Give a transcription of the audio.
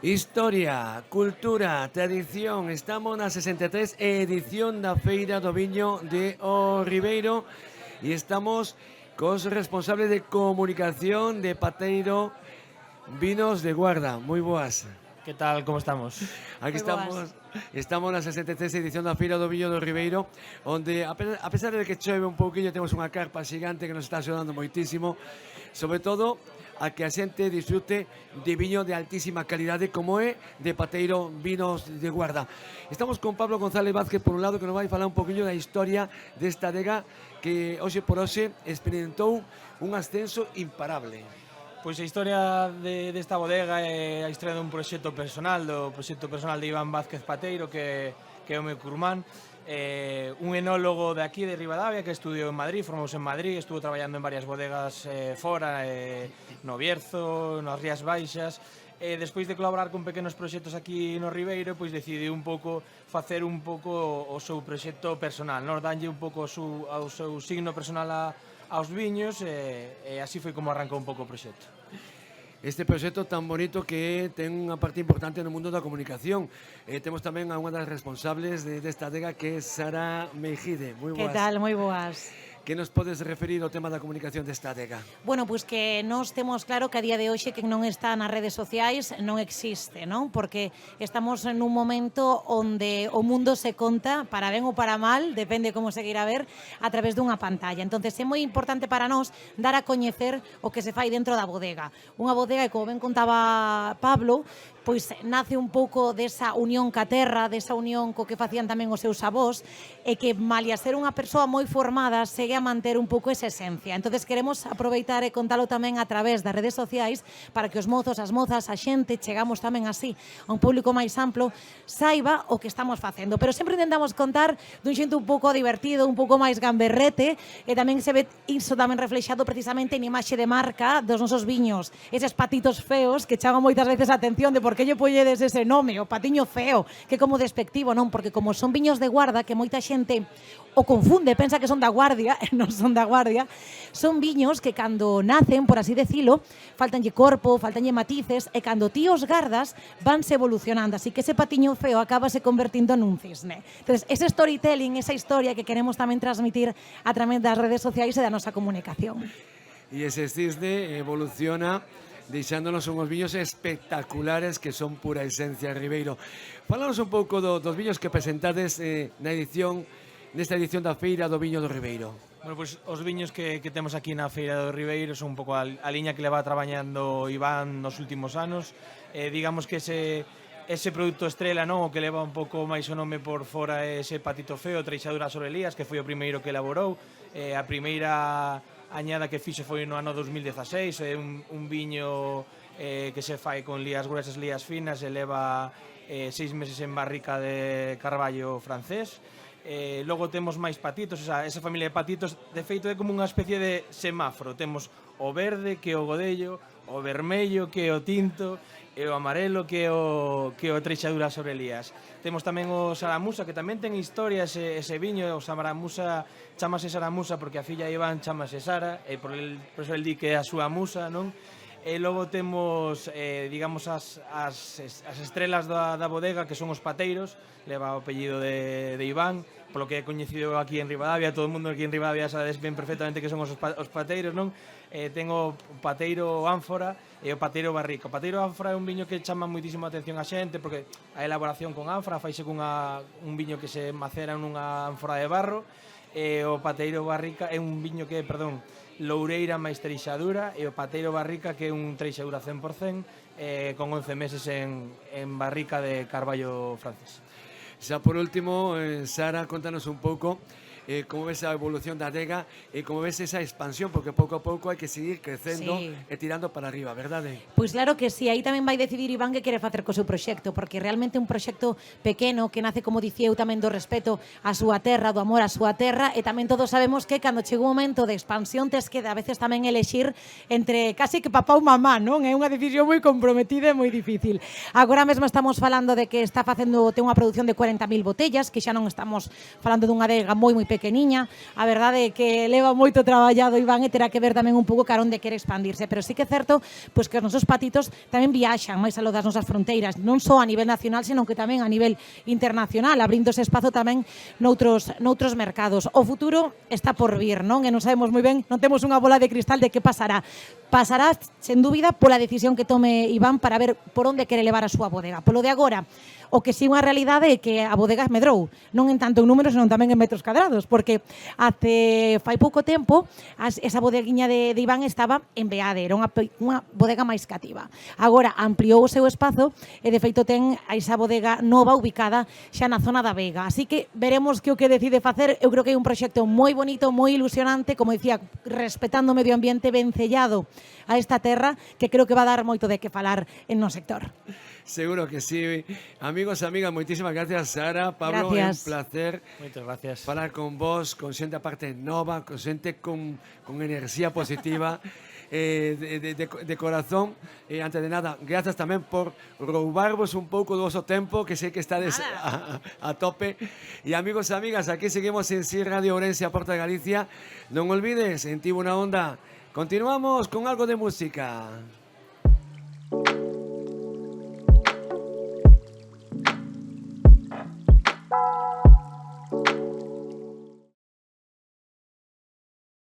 Historia, cultura, tradición. Estamos na 63 edición da Feira do Viño de O Ribeiro e estamos cos responsables de comunicación de Pateiro Vinos de Guarda. Moi boas. Que tal, como estamos? Aquí Moi boas. estamos na 63 edición da Feira do Viño do Ribeiro, onde a pesar de que chove un pouquinho, temos unha carpa xigante que nos está axudando moitísimo, sobre todo a que a xente disfrute de viño de altísima calidade como é de Pateiro Vinos de Guarda. Estamos con Pablo González Vázquez por un lado, que nos vai falar un poquinho da historia desta adega que hoxe por hoxe experimentou un ascenso imparable. Pois a historia desta bodega é a historia dun proxecto personal, de Iván Vázquez Pateiro, que é o meu curmán, un enólogo de aquí, de Ribadavia, que estudiou en Madrid, formouse en Madrid, estuvo traballando en varias bodegas fora, no Bierzo, nas Rías Baixas, e despois de colaborar con pequenos proxectos aquí no Ribeiro, pois decidiu un pouco facer un pouco o seu proxecto personal, non danlle un pouco ao seu signo personal aos viños, e así foi como arrancou un pouco o proxecto. Este proxecto tan bonito que ten unha parte importante no mundo da comunicación. Temos tamén a unha das responsables desta adega, que é Sara Meijide. Moi boas. Que tal? Moi boas. Que nos podes referir ao tema da comunicación desta adega? Bueno, pois que nós temos claro que a día de hoxe que non está nas redes sociais non existe, non? Porque estamos nun momento onde o mundo se conta, para ben ou para mal, depende como se queira ver, a través dunha pantalla. Entonces é moi importante para nós dar a coñecer o que se fai dentro da bodega. Unha bodega que, como ben contaba Pablo, pois nace un pouco desa unión ca terra, desa unión co que facían tamén os seus avós, e que, malia ser unha persoa moi formada, segue a manter un pouco esa esencia. Entonces queremos aproveitar e contalo tamén a través das redes sociais para que os mozos, as mozas, a xente, chegamos tamén así a un público máis amplo, saiba o que estamos facendo. Pero sempre intentamos contar dun xeito un pouco divertido, un pouco máis gamberrete, e tamén se ve iso tamén reflexado precisamente en imaxe de marca dos nosos viños, eses patitos feos que chaman moitas veces a atención de por que lle polledes ese nome, o patiño feo, que como despectivo, non? Porque como son viños de guarda, que moita xente o confunde, pensa que son da Guardia, e non son da Guardia, son viños que cando nacen, por así decilo, faltanlle corpo, faltanlle matices, e cando ti os gardas, vanse evolucionando, así que ese patiño feo acaba se convertindo nun cisne. Entonces, ese storytelling, esa historia que queremos tamén transmitir a través das redes sociais e da nosa comunicación. E ese cisne evoluciona deixándonos unhos viños espectaculares que son pura esencia Ribeiro. Falanos un pouco dos viños que presentades nesta edición da Feira do Viño do Ribeiro. Bueno, pois os viños que temos aquí na Feira do Ribeiro son un pouco a liña que leva traballando Iván nos últimos anos. Digamos que ese produto estrela, non, o que leva un pouco máis o nome por fora, ese patito feo, Treixadura sobre Elías, que foi o primeiro que elaborou. A primeira añada que fixo foi no ano 2016, é un viño que se fai con lías gruesas, lías finas, e leva 6 meses en barrica de carballo francés. Logo temos máis patitos, esa familia de patitos, de feito é como unha especie de semáforo. Temos o verde, que é o godello, o vermello, que é o tinto, e o amarelo, que é o Treixadura sobre Elías. Temos tamén o Saramusa, que tamén ten historia ese viño. O Saramusa chamase Saramusa porque a filla Iván chamase Sara, e por eso el di que é a súa musa, non? E logo temos, digamos, as estrelas da bodega, que son os pateiros, leva o apellido de Iván, polo que é coñecido aquí en Ribadavia. Todo o mundo aquí en Ribadavia sabedes ben perfectamente que son os pateiros, non? Ten o pateiro ánfora e o pateiro barrica. O pateiro ánfora é un viño que chama moitísimo a atención a xente, porque a elaboración con ánfora faise un viño que se macera nunha ánfora de barro, e o pateiro barrica é un viño que, loureira máis treixadura, e o pateiro barrica que é un treixadura 100%, con 11 meses en barrica de carballo francés. Xa por último, Sara, contanos un pouco como ves a evolución da adega e como ves esa expansión, porque pouco a pouco hai que seguir crecendo e tirando para arriba, verdade? Pois claro que sí, aí tamén vai decidir Iván que quere facer co seu proxecto, porque realmente un proxecto pequeno que nace, como dicía eu, tamén do respeto á súa terra, do amor á súa terra, e tamén todos sabemos que cando chega un momento de expansión tes que a veces tamén elexir entre casi que papá ou mamá, non? É unha decisión moi comprometida e moi difícil. Agora mesmo estamos falando de que ten unha produción de 40.000 botellas, que xa non estamos falando dunha adega moi pequena, pequeniña, a verdade é que leva moito traballado Iván e terá que ver tamén un pouco cara onde quere expandirse, pero sí que é certo pois que os nosos patitos tamén viaxan máis aló das nosas fronteiras, non só a nivel nacional, senón que tamén a nivel internacional, abrindo ese espazo tamén noutros mercados. O futuro está por vir, non? E non sabemos moi ben, non temos unha bola de cristal de que pasará. Pasará, sen dúbida, pola decisión que tome Iván para ver por onde quere levar a súa bodega. Polo de agora, o que si unha realidade é que a bodega medrou, non en tanto en números, senón tamén en metros cadrados, porque até fai pouco tempo esa bodeguiña de Iván estaba en Beade, era unha bodega máis cativa. Agora ampliou o seu espazo e de feito ten a esa bodega nova ubicada xa na zona da Vega. Así que veremos que o que decide facer. Eu creo que é un proxecto moi bonito, moi ilusionante, como dicía, respetando o medio ambiente, vencellado a esta terra, que creo que va a dar moito de que falar en no sector. Seguro que sí. Amigos, amigas, moitísimas gracias, Sara. Pablo, é un placer falar con vos, con xente aparte nova, con xente con enerxía positiva, de corazón. Antes de nada, gracias tamén por roubarvos un pouco do vosso tempo, que sei que estades a tope. E amigos, amigas, aquí seguimos en Sí Radio Ourense, a Porta de Galicia. Non olvides, en Tivo na Onda, continuamos con algo de música.